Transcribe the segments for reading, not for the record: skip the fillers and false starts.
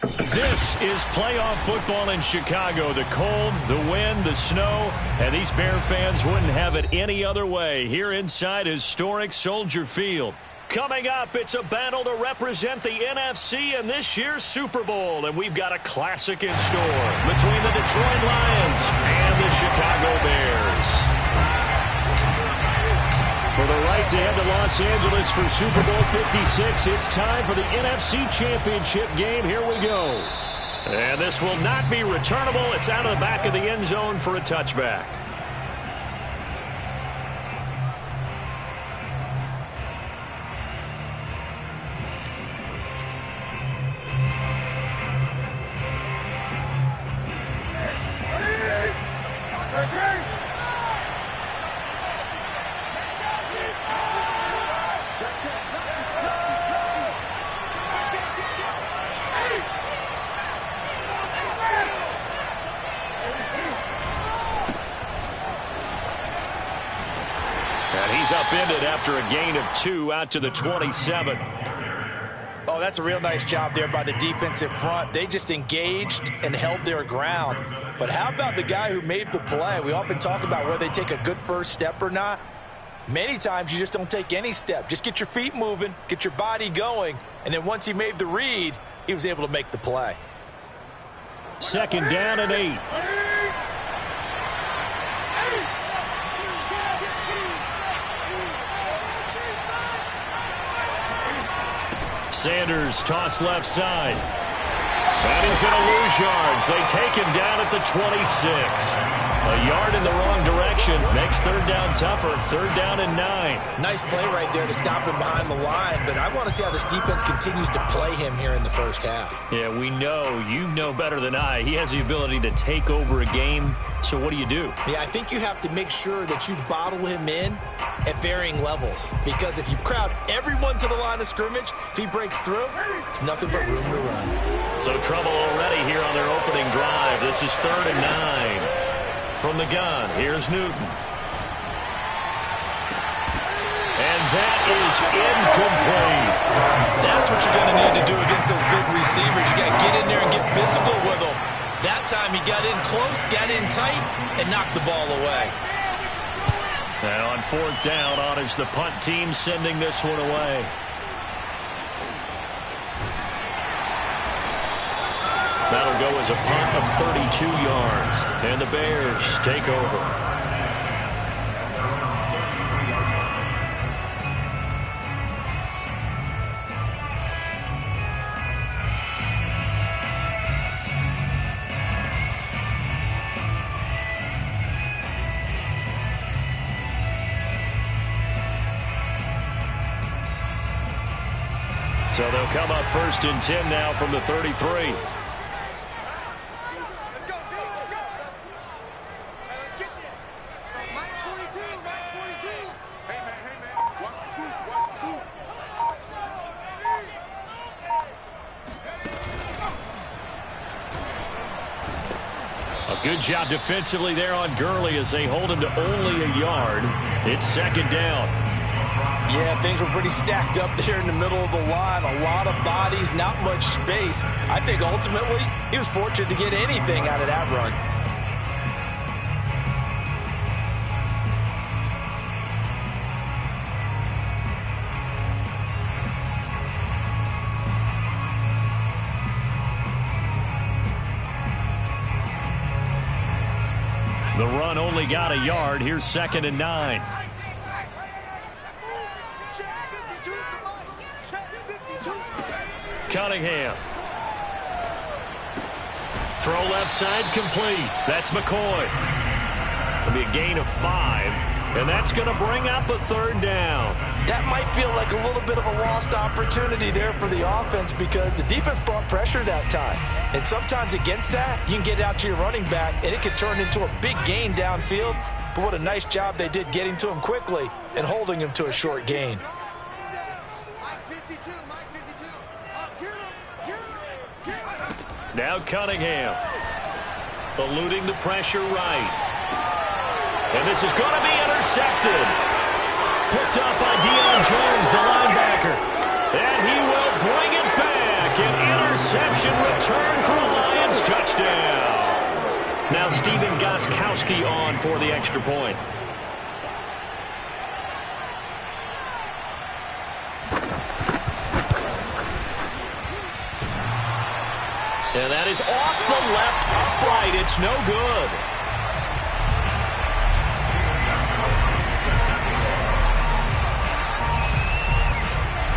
This is playoff football in Chicago. The cold, the wind, the snow, and these Bear fans wouldn't have it any other way here inside historic Soldier Field. Coming up, it's a battle to represent the NFC in this year's Super Bowl, and we've got a classic in store between the Detroit Lions and the Chicago Bears. For the right to head to Los Angeles for Super Bowl 56, it's time for the NFC Championship game. Here we go. And this will not be returnable. It's out of the back of the end zone for a touchback. He's upended after a gain of 2 out to the 27. Oh, that's a real nice job there by the defensive front. They just engaged and held their ground. But how about the guy who made the play? We often talk about whether they take a good first step or not. Many times you just don't take any step. Just get your feet moving, get your body going, and then once he made the read, he was able to make the play. 2nd down and 8. Sanders toss left side. And he's going to lose yards. They take him down at the 26. A yard in the wrong direction makes 3rd down tougher. 3rd down and 9. Nice play right there to stop him behind the line, but I want to see how this defense continues to play him here in the first half. Yeah, we know. You know better than I. He has the ability to take over a game. So what do you do? Yeah, I think you have to make sure that you bottle him in at varying levels, because if you crowd everyone to the line of scrimmage, if he breaks through, there's nothing but room to run. So trouble already here on their opening drive. This is 3rd and 9. From the gun, here's Newton. And that is incomplete. That's what you're going to need to do against those big receivers. You got to get in there and get physical with them. That time he got in close, got in tight, and knocked the ball away. And on 4th down, on is the punt team sending this one away. That'll go as a punt of 32 yards. And the Bears take over. So they'll come up 1st and 10 now from the 33. Good job defensively there on Gurley as they hold him to only a yard. It's 2nd down. Yeah, things were pretty stacked up there in the middle of the line. A lot of bodies, not much space. I think ultimately he was fortunate to get anything out of that run. The run only got a yard. Here's 2nd and 9. Cunningham. Throw left side complete. That's McCoy. It'll be a gain of 5. And that's going to bring up a 3rd down. That might feel like a little bit of a lost opportunity there for the offense because the defense brought pressure that time. And sometimes against that, you can get out to your running back, and it can turn into a big gain downfield. But what a nice job they did getting to him quickly and holding him to a short gain. Now Cunningham. Eluding the pressure right. And this is going to be intercepted. Picked up by Deion Jones, the linebacker. And he will bring it back. An interception return Gostkowski on for the extra point. And that is off the left upright. It's no good.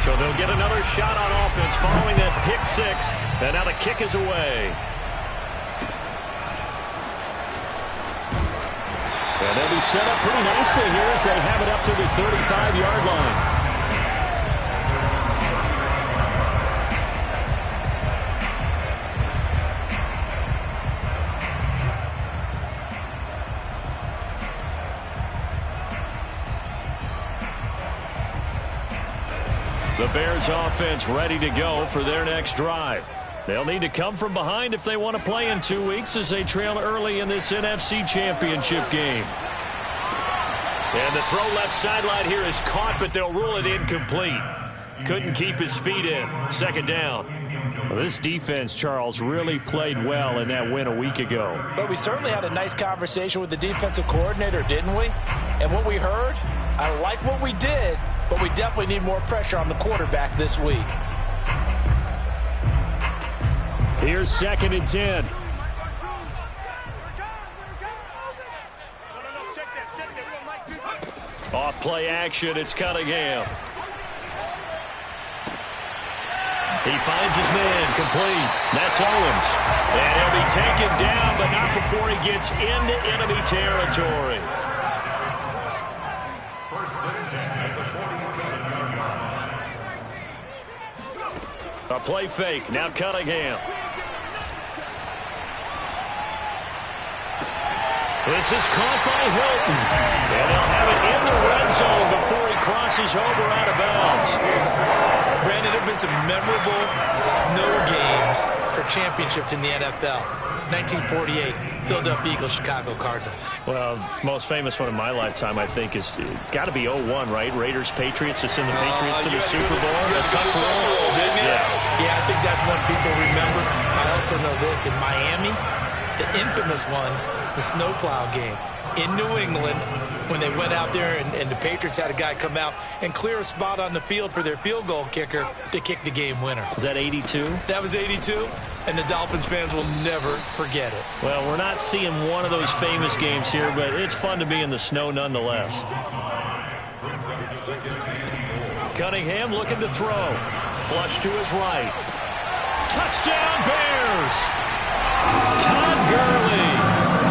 So they'll get another shot on offense following that pick six. And now the kick is away. And they'll be set up pretty nicely here as they have it up to the 35-yard line. The Bears offense ready to go for their next drive. They'll need to come from behind if they want to play in 2 weeks as they trail early in this NFC Championship game. And the throw left sideline here is caught, but they'll rule it incomplete. Couldn't keep his feet in. Second down. Well, this defense, Charles, really played well in that win a week ago. But we certainly had a nice conversation with the defensive coordinator, didn't we? And what we heard, I like what we did, but we definitely need more pressure on the quarterback this week. Here's 2nd and 10. Off play action, it's Cunningham. He finds his man, complete. That's Owens. And he'll be taken down, but not before he gets into enemy territory. A play fake. Now Cunningham. This is caught by Hilton. And they'll have it in the red zone before he crosses over out of bounds. Brandon, there have been some memorable snow games for championships in the NFL. 1948, Philadelphia Eagles, Chicago Cardinals. Well, the most famous one in my lifetime, I think, is got to be 01, right? Raiders, Patriots, to send the Patriots to the Super Bowl. The tuck roll, didn't you? Yeah, I think that's one people remember. I also know this. In Miami, the infamous one, the snowplow game in New England, when they went out there and the Patriots had a guy come out and clear a spot on the field for their field goal kicker to kick the game winner. Was that 82? That was 82, and the Dolphins fans will never forget it. Well, we're not seeing one of those famous games here, but it's fun to be in the snow nonetheless. Cunningham looking to throw. Flush to his right. Touchdown, Bears! Todd Gurley.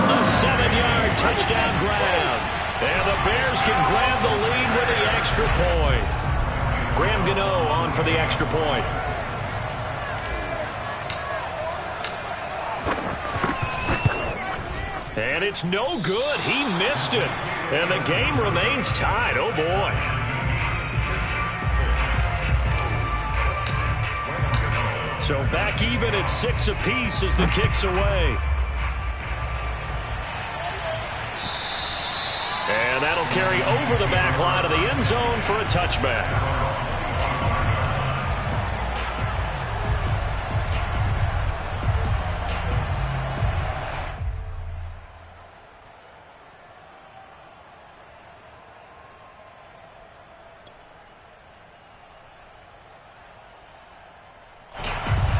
A 7-yard touchdown grab. And the Bears can grab the lead with the extra point. Graham Gano on for the extra point. And it's no good. He missed it. And the game remains tied. Oh, boy. So back even at 6 apiece as the kick's away. And that'll carry over the back line of the end zone for a touchback.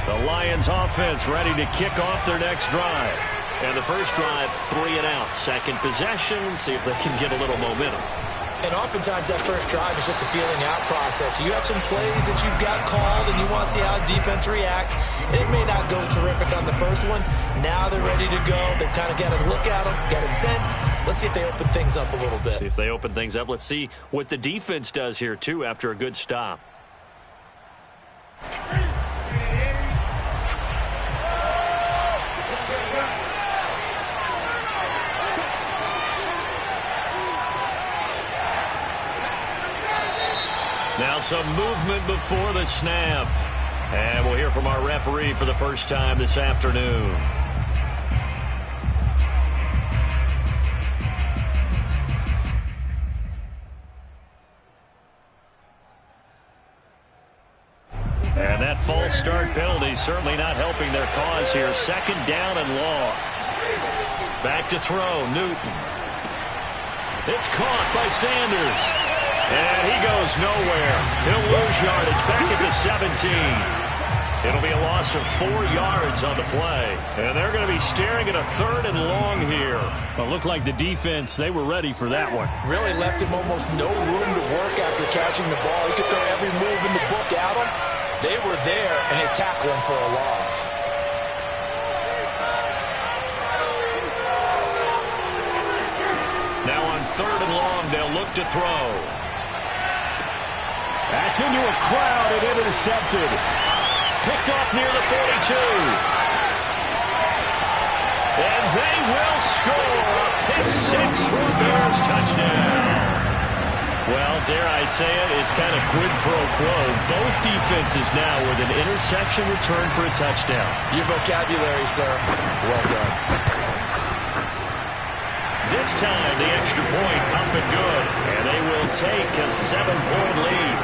The Lions offense ready to kick off their next drive. And the first drive, 3 and out. Second possession, see if they can get a little momentum. And oftentimes that first drive is just a feeling out process. You have some plays that you've got called and you want to see how defense reacts. It may not go terrific on the first one. Now they're ready to go. They've kind of got to look at them, got a sense. Let's see if they open things up a little bit. See if they open things up. Let's see what the defense does here, too, after a good stop. Now some movement before the snap. And we'll hear from our referee for the first time this afternoon. And that false start penalty certainly not helping their cause here. Second down and long. Back to throw, Newton. It's caught by Sanders. And he goes nowhere. He'll lose yardage back at the 17. It'll be a loss of 4 yards on the play. And they're going to be staring at a 3rd and long here. Well, it looked like the defense, they were ready for that one. Really left him almost no room to work after catching the ball. He could throw every move in the book at him. They were there, and they tackled him for a loss. Now on 3rd and long, they'll look to throw. That's into a crowd and intercepted. Picked off near the 42. And they will score a pick 6 for a Bears touchdown. Well, dare I say it, it's kind of quid pro quo. Both defenses now with an interception return for a touchdown. Your vocabulary, sir. Well done. This time, the extra point up and good. And they will take a 7-point lead.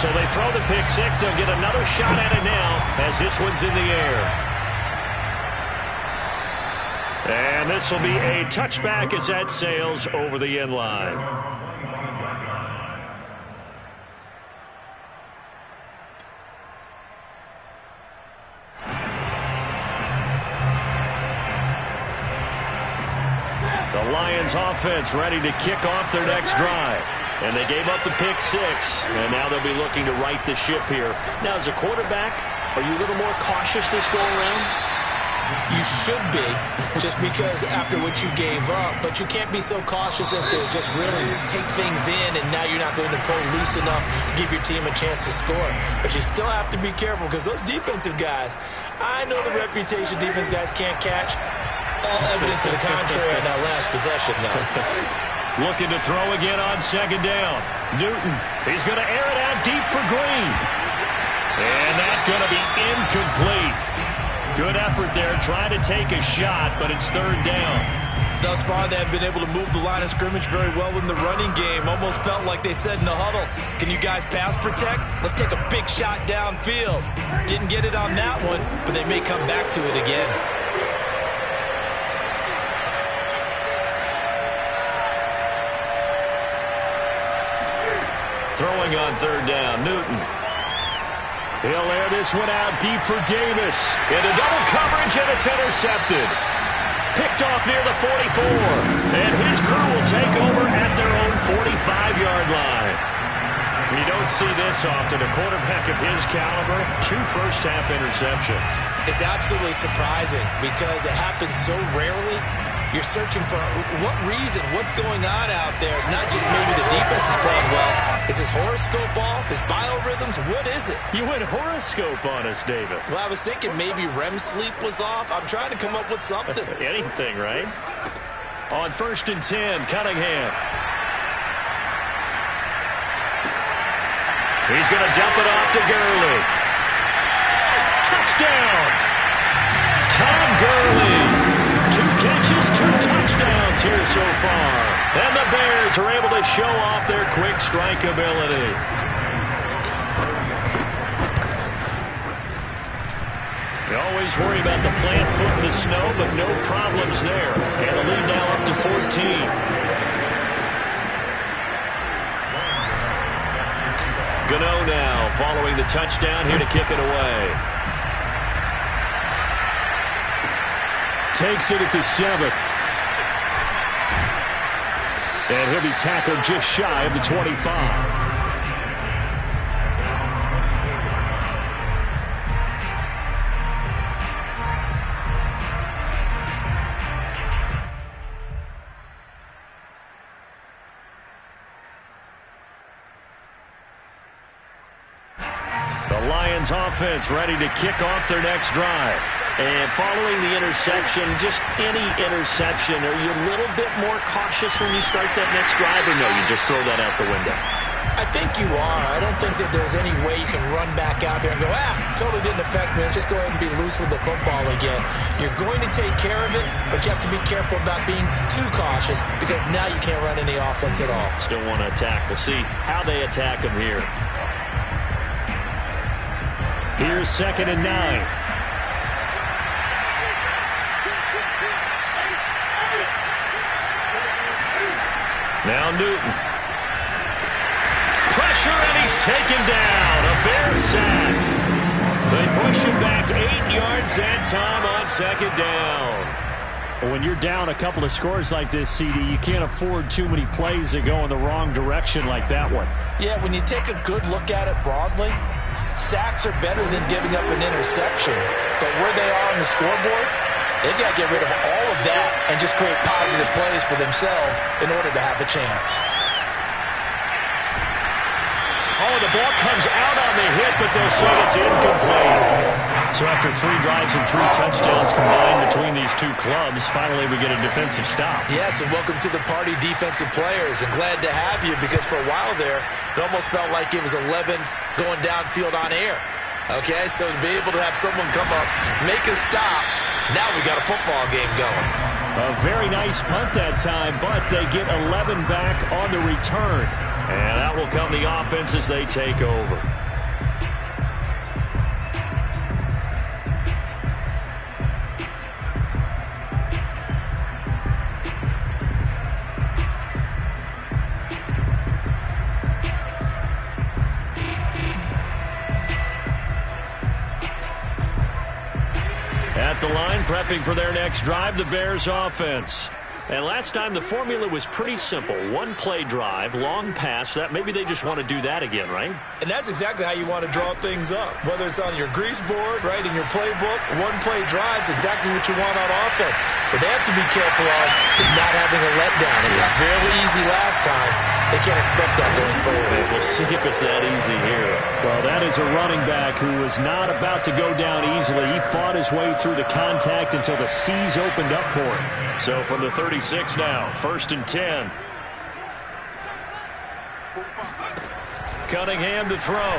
So they throw the pick 6. They'll get another shot at it now as this one's in the air. And this will be a touchback as that sails over the end line. The Lions offense ready to kick off their next drive. And they gave up the pick 6, and now they'll be looking to right the ship here. Now, as a quarterback, are you a little more cautious this go-around? You should be, just because after what you gave up, but you can't be so cautious as to just really take things in, and now you're not going to play loose enough to give your team a chance to score. But you still have to be careful, because those defensive guys, I know the reputation defense guys can't catch. All evidence to the contrary in that last possession, though. Looking to throw again on 2nd down. Newton, he's going to air it out deep for Green. And that's going to be incomplete. Good effort there, trying to take a shot, but it's 3rd down. Thus far, they have been able to move the line of scrimmage very well in the running game. Almost felt like they said in the huddle, can you guys pass protect? Let's take a big shot downfield. Didn't get it on that one, but they may come back to it again. Throwing on 3rd down, Newton. He'll air this one out deep for Davis. Into double coverage, and it's intercepted. Picked off near the 44. And his crew will take over at their own 45-yard line. You don't see this often. A quarterback of his caliber, 2 first-half interceptions. It's absolutely surprising because it happens so rarely. You're searching for what reason, what's going on out there. It's not just maybe the defense is playing well. Is his horoscope off? His biorhythms? What is it? You went horoscope on us, David. Well, I was thinking maybe REM sleep was off. I'm trying to come up with something. Anything, right? On 1st and 10, Cunningham. He's going to dump it off to Gurley. Touchdown! Tom Gurley. 2 catches, 2 touchdowns here so far. And the Bears are able to show off their quick strike ability. You always worry about the plant foot in the snow, but no problems there. And the lead now up to 14. Gano now following the touchdown here to kick it away. Takes it at the 7th. And he'll be tackled just shy of the 25. The Lions offense ready to kick off their next drive. And following the interception, just any interception, are you a little bit more cautious when you start that next drive, or no, you just throw that out the window? I think you are. I don't think that there's any way you can run back out there and go, totally didn't affect me. Let's just go ahead and be loose with the football again. You're going to take care of it, but you have to be careful about being too cautious because now you can't run any offense at all. Still want to attack. We'll see how they attack him here. Here's 2nd and 9. Now Newton. Pressure, and he's taken down. A Bear sack. They push him back 8 yards that time on second down. When you're down a couple of scores like this, CD, you can't afford too many plays that go in the wrong direction like that one. Yeah, when you take a good look at it broadly, sacks are better than giving up an interception. But where they are on the scoreboard, they've got to get rid of all of that and just create positive plays for themselves in order to have a chance. Oh, the ball comes out on the hit, but they'll say it's incomplete. So after 3 drives and 3 touchdowns combined between these two clubs, finally we get a defensive stop. Yes, and welcome to the party, defensive players, and glad to have you, because for a while there, it almost felt like it was 11 going downfield on air. Okay, so to be able to have someone come up, make a stop, now we got a football game going. A very nice punt that time, but they get 11 back on the return. And out will come the offense as they take over. At the line, prepping for their next drive, the Bears offense. And last time, the formula was pretty simple. 1-play drive, long pass. That maybe they just want to do that again, right? And that's exactly how you want to draw things up. Whether it's on your grease board, right, in your playbook, 1-play drive is exactly what you want on offense. But they have to be careful of is not having a letdown. It was fairly easy last time. They can't expect that going forward. We'll see if it's that easy here. Well, that is a running back who was not about to go down easily. He fought his way through the contact until the seas opened up for him. So from the 36 now, 1st and 10. Cunningham to throw.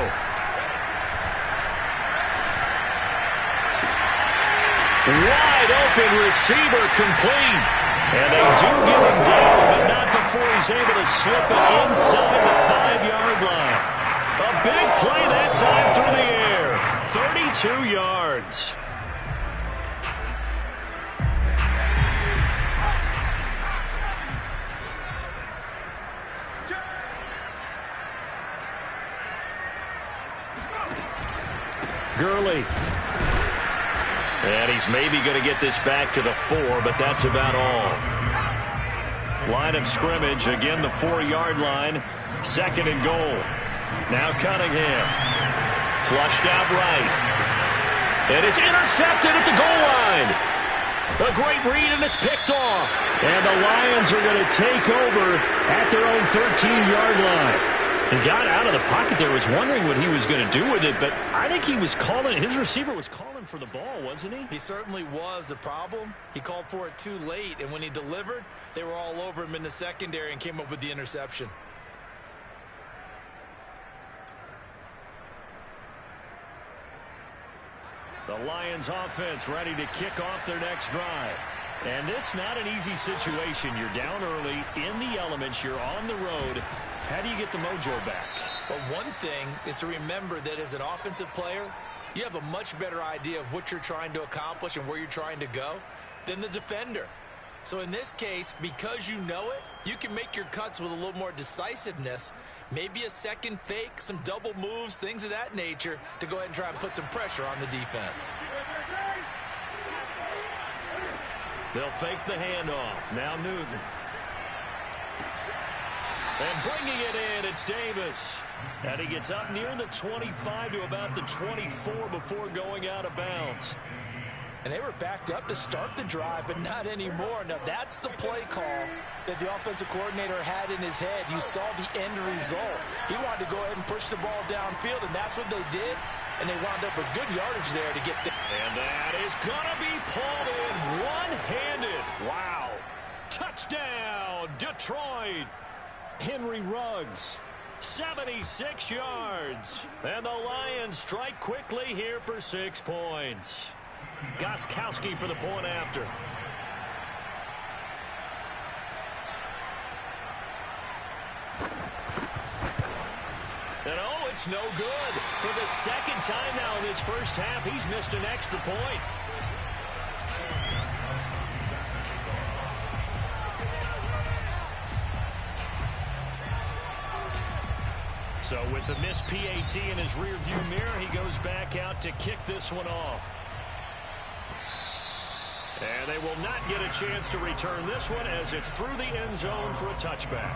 Wide open receiver, complete. And they do get him down, but not before he's able to slip it inside the 5-yard line. A big play that time through the air. 32 yards. Gurley. And he's maybe going to get this back to the 4, but that's about all. Line of scrimmage, again the 4-yard line. 2nd and goal. Now Cunningham. Flushed out right. And it's intercepted at the goal line. A great read, and it's picked off. And the Lions are going to take over at their own 13-yard line. He got out of the pocket there, was wondering what he was going to do with it, but I think he was calling, his receiver was calling for the ball, wasn't he? He certainly was. The problem, he called for it too late, and when he delivered, they were all over him in the secondary and came up with the interception. The Lions offense ready to kick off their next drive. And this not an easy situation. You're down early, in the elements, you're on the road. How do you get the mojo back? Well, one thing is to remember that as an offensive player, you have a much better idea of what you're trying to accomplish and where you're trying to go than the defender. So in this case, because you know it, you can make your cuts with a little more decisiveness, maybe a second fake, some double moves, things of that nature, to go ahead and try and put some pressure on the defense. They'll fake the handoff. Now Newton. And bringing it in, it's Davis. And he gets up near the 25 to about the 24 before going out of bounds. And they were backed up to start the drive, but not anymore. Now, that's the play call that the offensive coordinator had in his head. You saw the end result. He wanted to go ahead and push the ball downfield, and that's what they did. And they wound up with good yardage there to get there. And that is going to be pulled in one-handed. Wow. Touchdown, Detroit. Henry Ruggs, 76 yards. And the Lions strike quickly here for 6 points. Gostkowski for the point after. And oh, it's no good. For the second time now in this first half, he's missed an extra point. So with the missed PAT in his rearview mirror, he goes back out to kick this one off. And they will not get a chance to return this one as it's through the end zone for a touchback.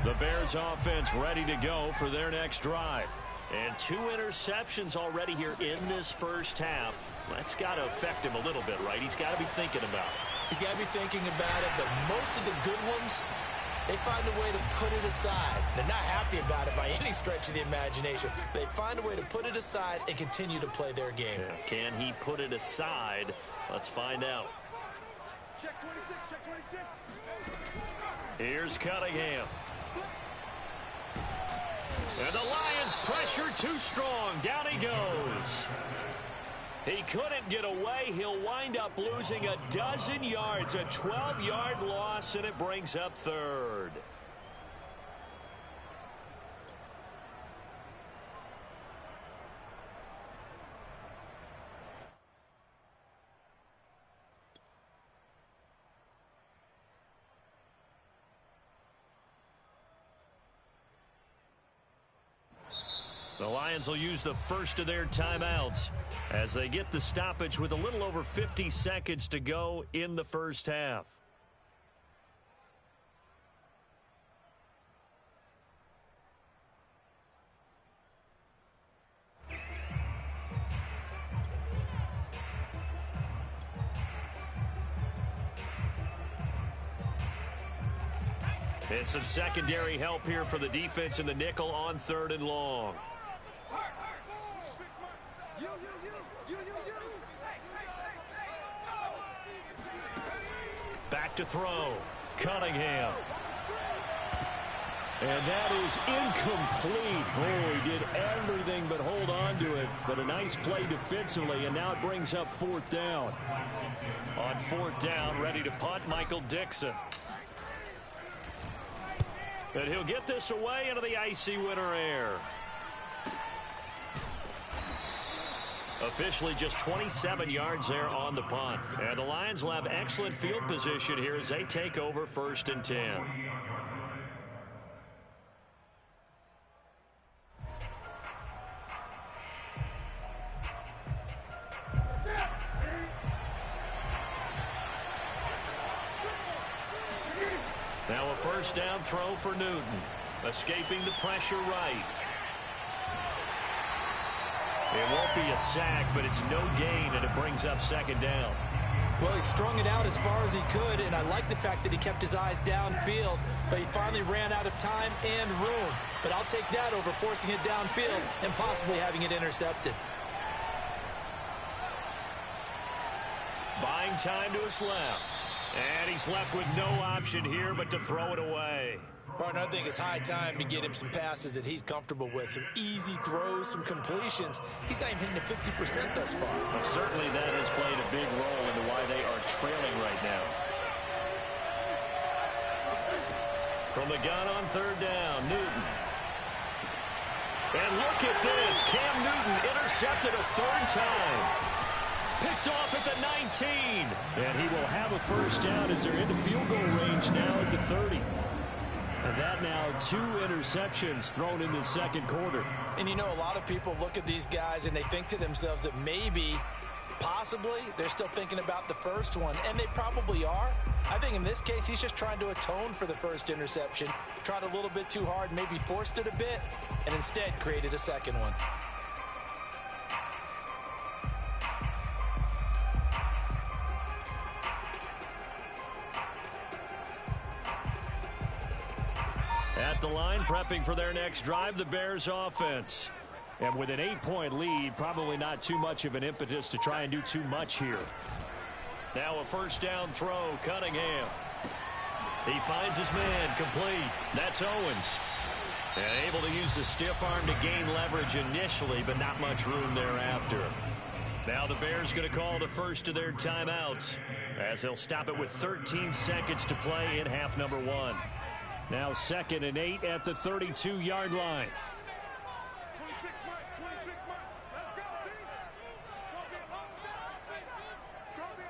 The Bears offense ready to go for their next drive. And 2 interceptions already here in this first half. That's got to affect him a little bit, right? He's got to be thinking about it. He's got to be thinking about it, but most of the good ones, they find a way to put it aside. They're not happy about it by any stretch of the imagination. They find a way to put it aside and continue to play their game. Yeah. Can he put it aside? Let's find out. Check 26, check 26. Here's Cunningham. And the Lions pressure too strong. Down he goes. He couldn't get away. He'll wind up losing a dozen yards. A 12-yard loss, and it brings up third. The Lions will use the first of their timeouts as they get the stoppage with a little over 50 seconds to go in the first half. And some secondary help here for the defense in the nickel on 3rd and long. Back to throw. Cunningham. And that is incomplete. Oh, he did everything but hold on to it. But a nice play defensively, and now it brings up 4th down. On 4th down, ready to punt, Michael Dixon. And he'll get this away into the icy winter air. Officially just 27 yards there on the punt. And the Lions will have excellent field position here as they take over 1st and 10. Now a 1st down throw for Newton. Escaping the pressure right. It won't be a sack, but it's no gain, and it brings up 2nd down. Well, he strung it out as far as he could, and I like the fact that he kept his eyes downfield, but he finally ran out of time and room. But I'll take that over forcing it downfield and possibly having it intercepted. Buying time to his left. And he's left with no option here but to throw it away. Partner, I think it's high time to get him some passes that he's comfortable with. Some easy throws, some completions. He's not even hitting the 50% thus far. Well, certainly that has played a big role into why they are trailing right now. From the gun on 3rd down, Newton. And look at this. Cam Newton intercepted a 3rd time. Picked off at the 19. And he will have a 1st down as they're into field goal range now at the 30. And that now 2 interceptions thrown in the 2nd quarter. And you know, a lot of people look at these guys and they think to themselves that maybe, possibly, they're still thinking about the first one. And they probably are. I think in this case, he's just trying to atone for the 1st interception. Tried a little bit too hard, maybe forced it a bit, and instead created a 2nd one. At the line, prepping for their next drive, the Bears offense. And with an 8-point lead, probably not too much of an impetus to try and do too much here. Now a 1st down throw, Cunningham. He finds his man, complete. That's Owens. And able to use the stiff arm to gain leverage initially, but not much room thereafter. Now the Bears going to call the first of their timeouts as they'll stop it with 13 seconds to play in half number 1. Now 2nd and 8 at the 32-yard line. 26 Mike, 26 Mike. Let's go, team. It's going to be a long day offense. It's going to be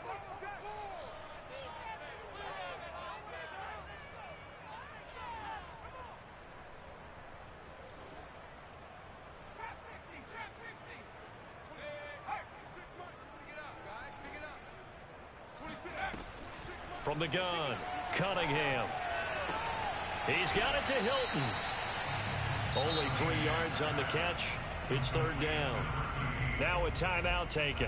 From the gun, Cunningham. He's got it to Hilton. Only 3 yards on the catch. It's third down. Now a timeout taken.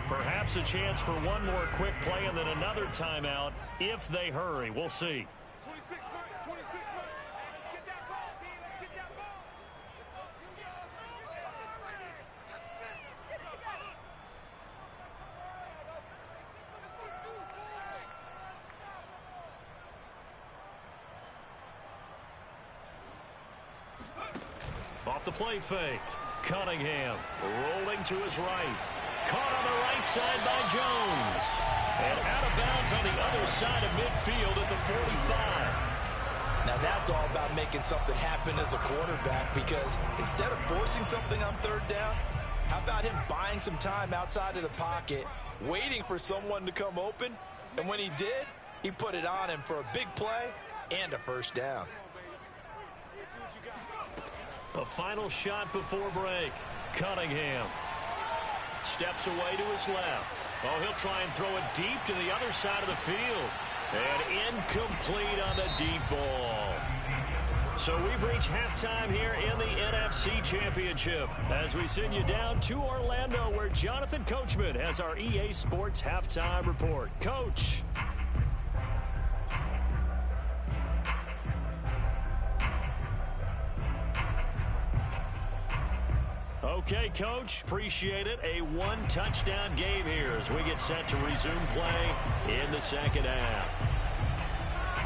Perhaps a chance for one more quick play and then another timeout if they hurry. We'll see. 26 minutes, 26 minutes. Let's get that ball, team. Let's get that ball. Get it together. Off the play fake. Cunningham rolling to his right. Caught on the right side by Jones. And out of bounds on the other side of midfield at the 45. Now that's all about making something happen as a quarterback, because instead of forcing something on third down, how about him buying some time outside of the pocket, waiting for someone to come open, and when he did, he put it on him for a big play and a first down. A final shot before break. Cunningham steps away to his left. Oh, he'll try and throw it deep to the other side of the field. And incomplete on the deep ball. So we've reached halftime here in the NFC Championship as we send you down to Orlando, where Jonathan Coachman has our EA Sports Halftime Report. Coach. Okay, Coach, appreciate it. A one-touchdown game here as we get set to resume play in the second half.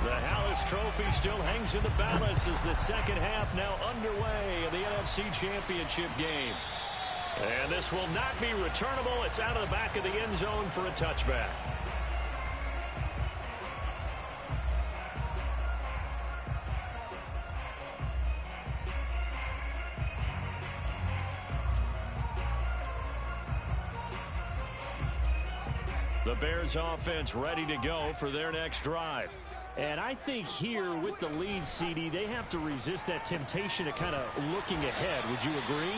The Hallis Trophy still hangs in the balance as the second half now underway in the NFC Championship game. And this will not be returnable. It's out of the back of the end zone for a touchback. The Bears offense ready to go for their next drive. And I think here with the lead, CD, they have to resist that temptation of kind of looking ahead. Would you agree?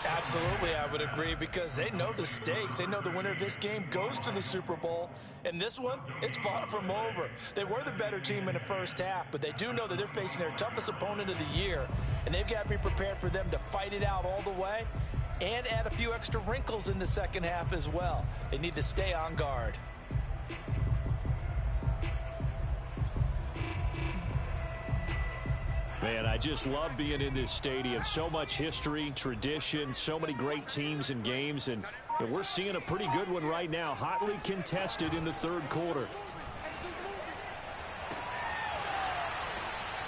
Absolutely, I would agree, because they know the stakes. They know the winner of this game goes to the Super Bowl. And this one, it's far from over. They were the better team in the first half, but they do know that they're facing their toughest opponent of the year. And they've got to be prepared for them to fight it out all the way and add a few extra wrinkles in the second half as well. They need to stay on guard. Man, I just love being in this stadium. So much history, tradition, so many great teams and games, and we're seeing a pretty good one right now, hotly contested in the third quarter.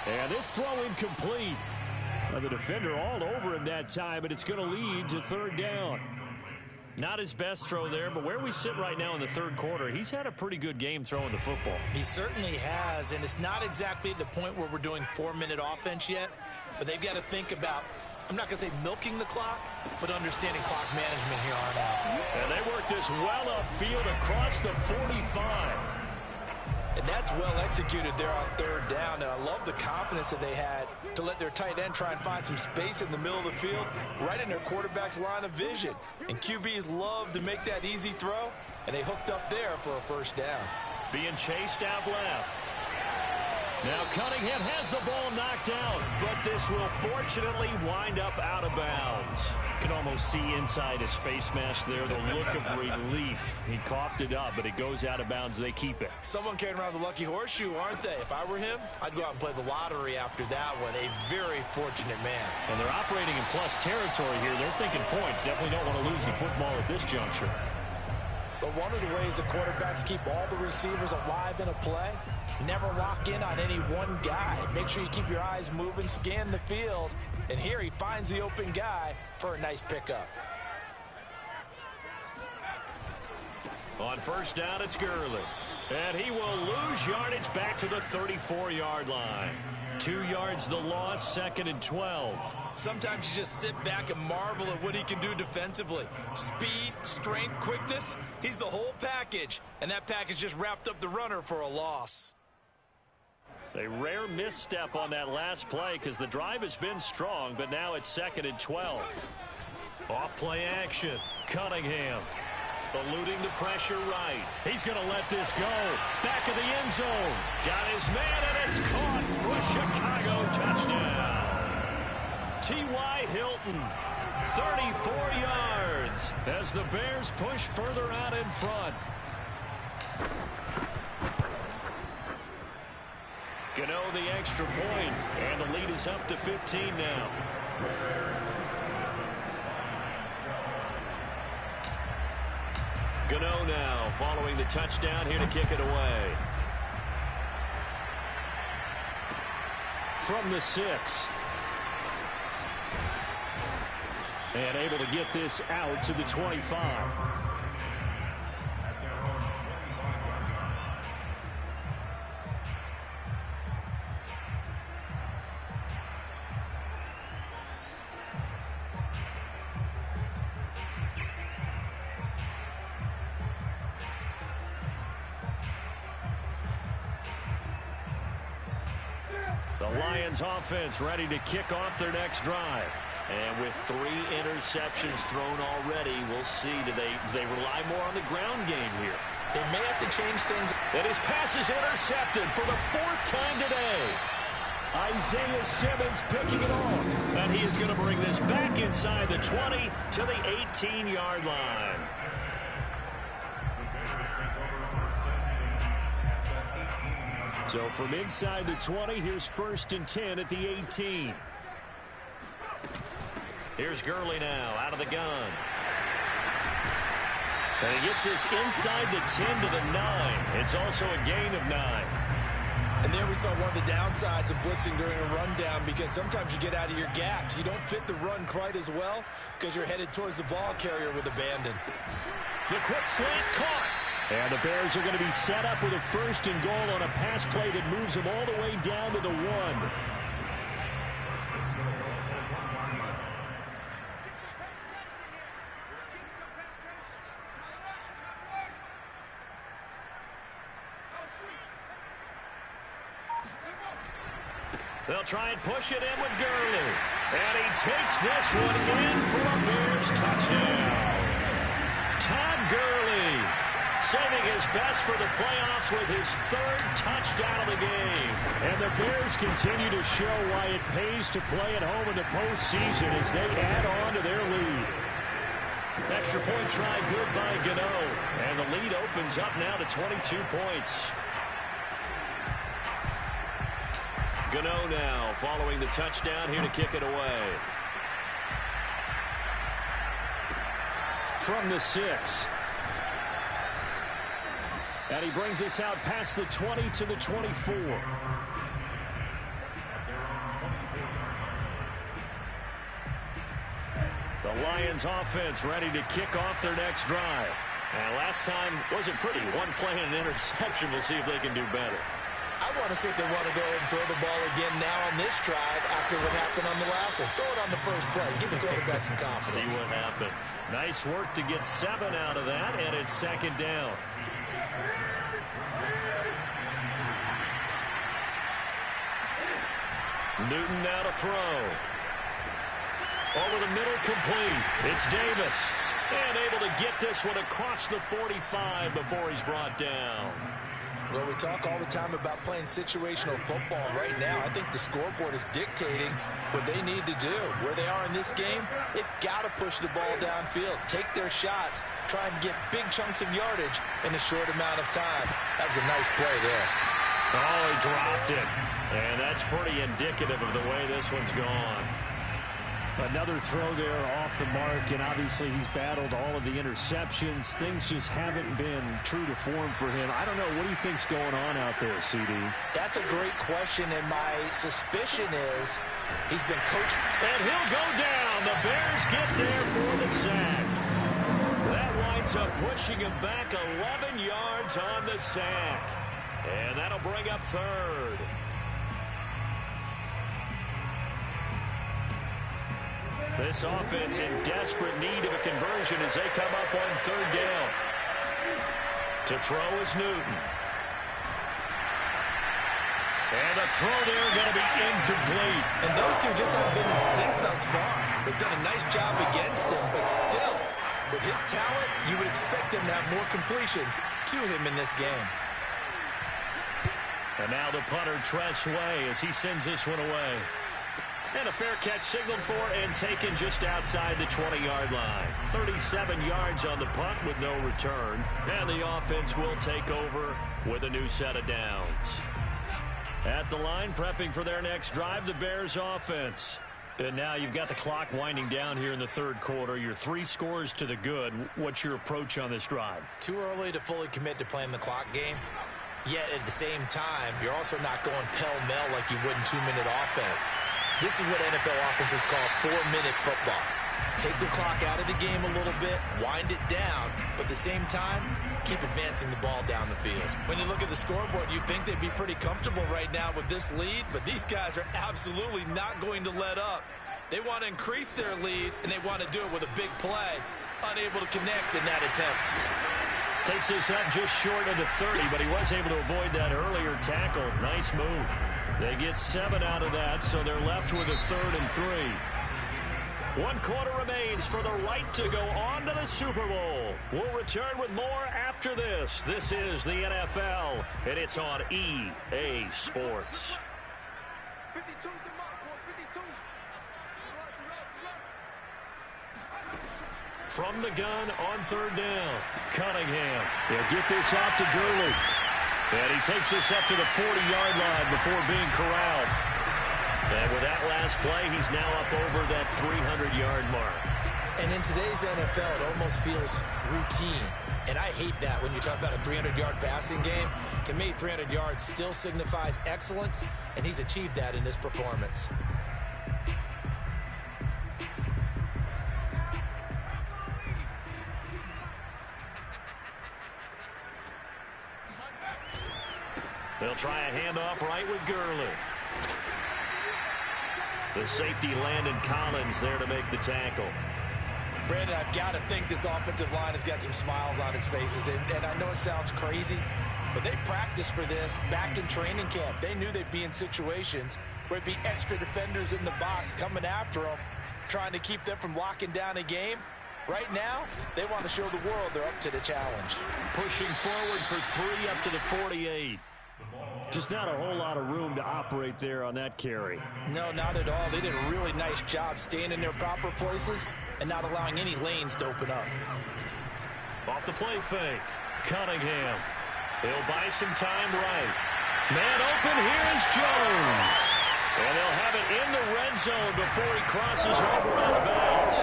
And this throw incomplete. The defender all over him that time, and it's going to lead to third down. Not his best throw there, but where we sit right now in the third quarter, he's had a pretty good game throwing the football. He certainly has, and it's not exactly the point where we're doing 4-minute offense yet, but they've got to think about, I'm not going to say milking the clock, but understanding clock management here on out. And they work this well upfield across the 45. And that's well executed there on third down. And I love the confidence that they had to let their tight end try and find some space in the middle of the field, right in their quarterback's line of vision. And QBs love to make that easy throw, and they hooked up there for a first down. Being chased out left. Now Cunningham has the ball knocked out, but this will fortunately wind up out of bounds. You can almost see inside his face mask there the look of relief. He coughed it up, but it goes out of bounds. They keep it. Someone carrying around the lucky horseshoe, aren't they? If I were him, I'd go out and play the lottery after that one. A very fortunate man. And they're operating in plus territory here. They're thinking points. Definitely don't want to lose the football at this juncture. But one of the ways the quarterbacks keep all the receivers alive in a play, never lock in on any one guy. Make sure you keep your eyes moving, scan the field. And here he finds the open guy for a nice pickup. On first down, it's Gurley. And he will lose yardage back to the 34-yard line. 2 yards the loss, 2nd and 12. Sometimes you just sit back and marvel at what he can do defensively. Speed, strength, quickness, he's the whole package. And that package just wrapped up the runner for a loss. A rare misstep on that last play because the drive has been strong, but now it's 2nd and 12. Off play action. Cunningham. Eluding the pressure right. He's going to let this go. Back of the end zone. Got his man, and it's caught for a Chicago touchdown. T.Y. Hilton, 34 yards as the Bears push further out in front. Gano the extra point, and the lead is up to 15 now. Gano now following the touchdown here to kick it away. From the 6. And able to get this out to the 25. The Lions offense ready to kick off their next drive. And with 3 interceptions thrown already, we'll see. Do they rely more on the ground game here? They may have to change things. And his pass is intercepted for the 4th time today. Isaiah Simmons picking it off. And he is going to bring this back inside the 20 to the 18-yard line. So from inside the 20, here's 1st and 10 at the 18. Here's Gurley now out of the gun. And he gets this inside the 10 to the 9. It's also a gain of 9. And there we saw one of the downsides of blitzing during a rundown, because sometimes you get out of your gaps. You don't fit the run quite as well because you're headed towards the ball carrier with abandon. The quick slant caught. And the Bears are going to be set up with a 1st and goal on a pass play that moves them all the way down to the 1. They'll try and push it in with Gurley. And he takes this one in for a Bears touchdown. Todd Gurley saving his best for the playoffs with his 3rd touchdown of the game. And the Bears continue to show why it pays to play at home in the postseason as they add on to their lead. Extra point try good by Gano. And the lead opens up now to 22 points. Gano now following the touchdown here to kick it away. From the 6. And he brings us out past the 20 to the 24. The Lions offense ready to kick off their next drive. And last time wasn't pretty. 1 play and an interception. We'll see if they can do better. I want to see if they want to go ahead and throw the ball again now on this drive after what happened on the last one. Throw it on the first play. Give the quarterback some confidence. See what happens. Nice work to get 7 out of that, and it's 2nd down. Newton now to throw. Over the middle, complete. It's Davis. And able to get this one across the 45 before he's brought down. Well, we talk all the time about playing situational football. Right now, I think the scoreboard is dictating what they need to do. Where they are in this game, they've got to push the ball downfield, take their shots, try and get big chunks of yardage in a short amount of time. That was a nice play there. Oh, he dropped it. And that's pretty indicative of the way this one's gone. Another throw there off the mark, and obviously he's battled all of the interceptions. Things just haven't been true to form for him. I don't know. What do you think's going on out there, CD? That's a great question, and my suspicion is he's been coached. And he'll go down. The Bears get there for the sack. That winds up pushing him back 11 yards on the sack. And that'll bring up 3rd. This offense in desperate need of a conversion as they come up on 3rd down. To throw is Newton. And the throw there going to be incomplete. And those two just haven't been in sync thus far. They've done a nice job against him, but still, with his talent, you would expect expect them to have more completions to him in this game. And now the punter, Tress Way, as he sends this one away. And a fair catch signaled for and taken just outside the 20-yard line. 37 yards on the punt with no return. And the offense will take over with a new set of downs. At the line, prepping for their next drive, the Bears offense. And now you've got the clock winding down here in the third quarter. You're 3 scores to the good. What's your approach on this drive? Too early to fully commit to playing the clock game. Yet at the same time, you're also not going pell-mell like you would in 2-minute offense. This is what NFL offenses call 4-minute football. Take the clock out of the game a little bit, wind it down, but at the same time, keep advancing the ball down the field. When you look at the scoreboard, you'd think they'd be pretty comfortable right now with this lead, but these guys are absolutely not going to let up. They want to increase their lead, and they want to do it with a big play. Unable to connect in that attempt. Takes this up just short of the 30, but he was able to avoid that earlier tackle. Nice move. They get 7 out of that, so they're left with a 3rd and 3. 1 quarter remains for the right to go on to the Super Bowl. We'll return with more after this. This is the NFL, and it's on EA Sports. 52's the mark, boys, 52. From the gun on 3rd down, Cunningham. He'll get this off to Gurley. And he takes this up to the 40-yard line before being corralled. And with that last play, he's now up over that 300-yard mark. And in today's NFL, it almost feels routine. And I hate that when you talk about a 300-yard passing game. To me, 300 yards still signifies excellence, and he's achieved that in this performance. They'll try a handoff right with Gurley. The safety Landon Collins there to make the tackle. Brandon, I've got to think this offensive line has got some smiles on its faces. And I know it sounds crazy, but they practiced for this back in training camp. They knew they'd be in situations where it'd be extra defenders in the box coming after them, trying to keep them from locking down a game. Right now, they want to show the world they're up to the challenge. Pushing forward for 3 up to the 48. Just not a whole lot of room to operate there on that carry. No, not at all. They did a really nice job staying in their proper places and not allowing any lanes to open up. Off the play fake. Cunningham. He'll buy some time right. Man open, here's Jones. And they'll have it in the red zone before he crosses over out of bounds.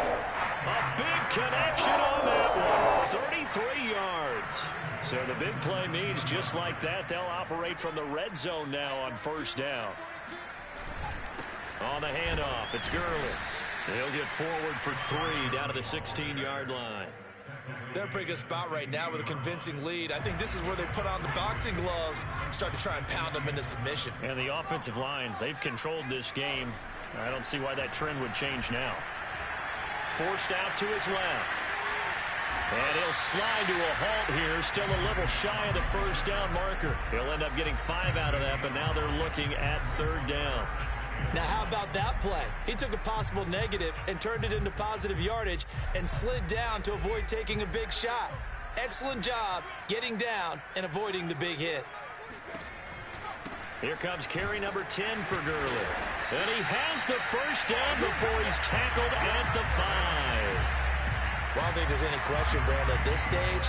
A big connection on that one. 33 yards. So the big play means just like that, they'll operate from the red zone now on 1st down. On the handoff, it's Gurley. He'll get forward for 3 down to the 16-yard line. They're in a pretty good spot right now with a convincing lead. I think this is where they put on the boxing gloves and start to try and pound them into submission. And the offensive line, they've controlled this game. I don't see why that trend would change now. Forced out to his left. And he'll slide to a halt here, still a little shy of the 1st down marker. He'll end up getting 5 out of that, but now they're looking at 3rd down. Now, how about that play? He took a possible negative and turned it into positive yardage and slid down to avoid taking a big shot. Excellent job getting down and avoiding the big hit. Here comes carry number 10 for Gurley. And he has the 1st down before he's tackled at the 5. Well, I don't think there's any question, Brandon, at this stage,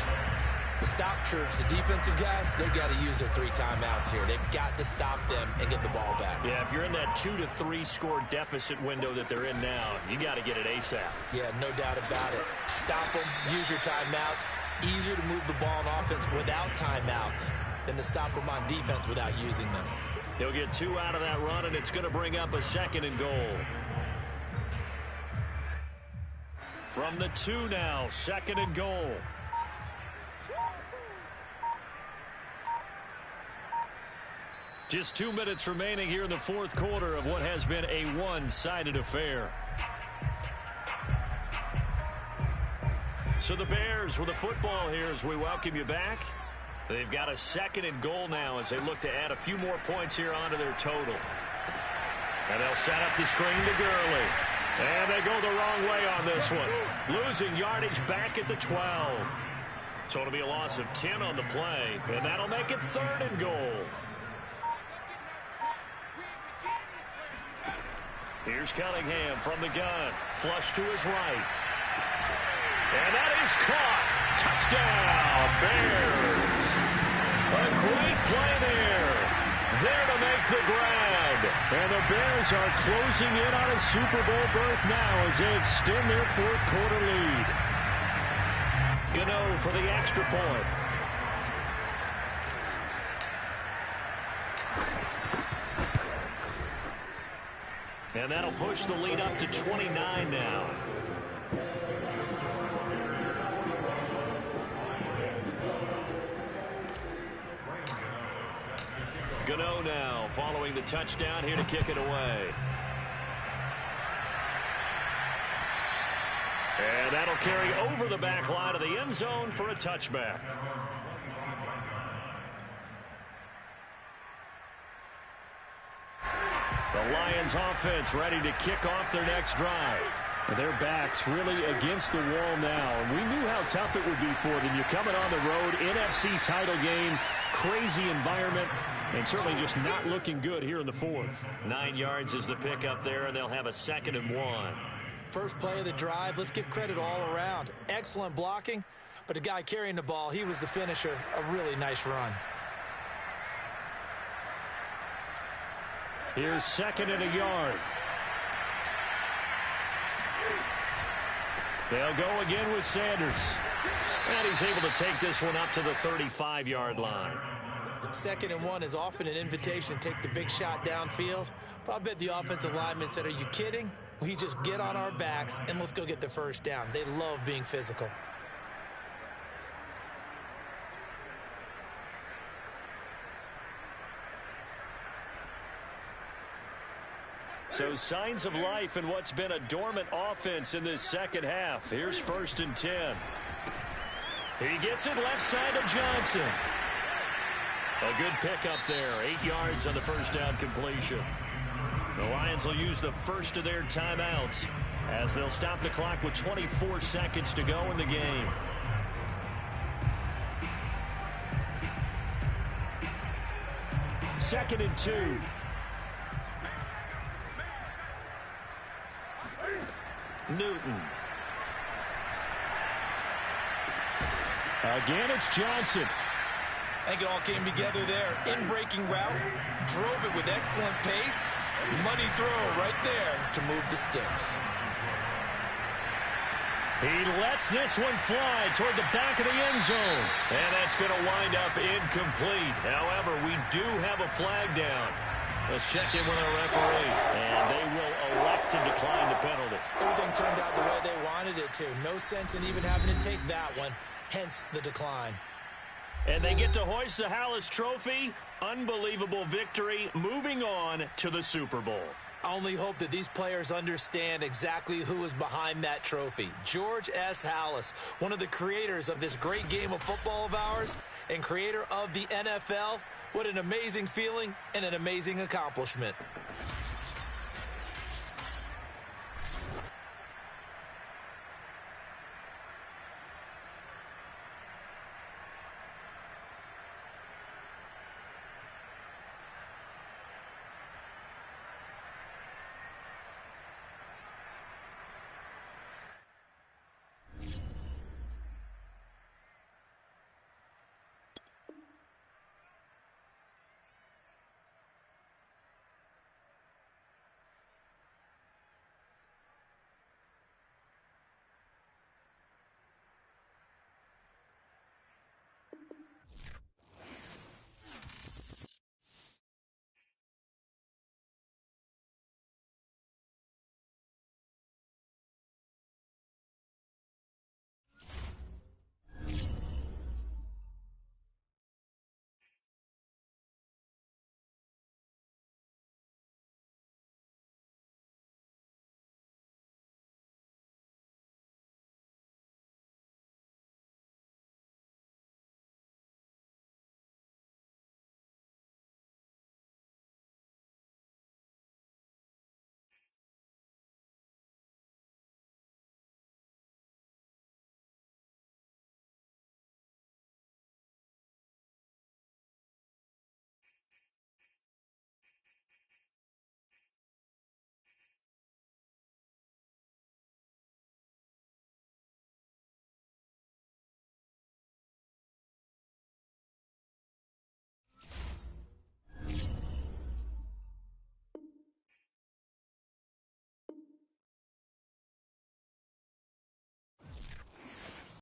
the stop troops, the defensive guys, they got to use their 3 timeouts here. They've got to stop them and get the ball back. Yeah, if you're in that 2 to 3 score deficit window that they're in now, you got to get it ASAP. Yeah, no doubt about it. Stop them, use your timeouts. Easier to move the ball on offense without timeouts than to stop them on defense without using them. He'll get 2 out of that run, and it's going to bring up a 2nd and goal. From the 2 now, 2nd and goal. Just 2 minutes remaining here in the 4th quarter of what has been a one-sided affair. So the Bears with the football here as we welcome you back. They've got a 2nd and goal now as they look to add a few more points here onto their total. And they'll set up the screen to Gurley. And they go the wrong way on this one. Losing yardage back at the 12. So it'll be a loss of 10 on the play, and that'll make it 3rd and goal. Here's Cunningham from the gun. Flush to his right. And that is caught. Touchdown, Bears. A great play there. There to make the grab. And the Bears are closing in on a Super Bowl berth now as they extend their 4th quarter lead. Gano for the extra point. And that'll push the lead up to 29 now. Gano now following the touchdown here to kick it away. And that'll carry over the back line of the end zone for a touchback. The Lions offense ready to kick off their next drive. Their backs really against the wall now. And we knew how tough it would be for them. You're coming on the road, NFC title game, crazy environment, and certainly just not looking good here in the 4th. 9 yards is the pickup there, and they'll have a 2nd and 1. First play of the drive, let's give credit all around. Excellent blocking, but the guy carrying the ball, he was the finisher. A really nice run. Here's 2nd and a yard. They'll go again with Sanders. And he's able to take this one up to the 35-yard line. 2nd and 1 is often an invitation to take the big shot downfield. But I bet the offensive lineman said, are you kidding? We just get on our backs and let's go get the first down. They love being physical. So signs of life in what's been a dormant offense in this 2nd half. Here's 1st and 10. He gets it left side of Johnson. A good pickup there. 8 yards on the first down completion. The Lions will use the first of their timeouts as they'll stop the clock with 24 seconds to go in the game. Second and 2. Newton. Again, it's Johnson. I think it all came together there. In-breaking route, drove it with excellent pace. Money throw right there to move the sticks. He lets this one fly toward the back of the end zone. And that's going to wind up incomplete. However, we do have a flag down. Let's check in with our referee. And they will elect to decline the penalty. Everything turned out the way they wanted it to. No sense in even having to take that one. Hence the decline. And they get to hoist the Hallis Trophy. Unbelievable victory. Moving on to the Super Bowl. I only hope that these players understand exactly who is behind that trophy. George S. Hallis, one of the creators of this great game of football of ours and creator of the NFL. What an amazing feeling and an amazing accomplishment.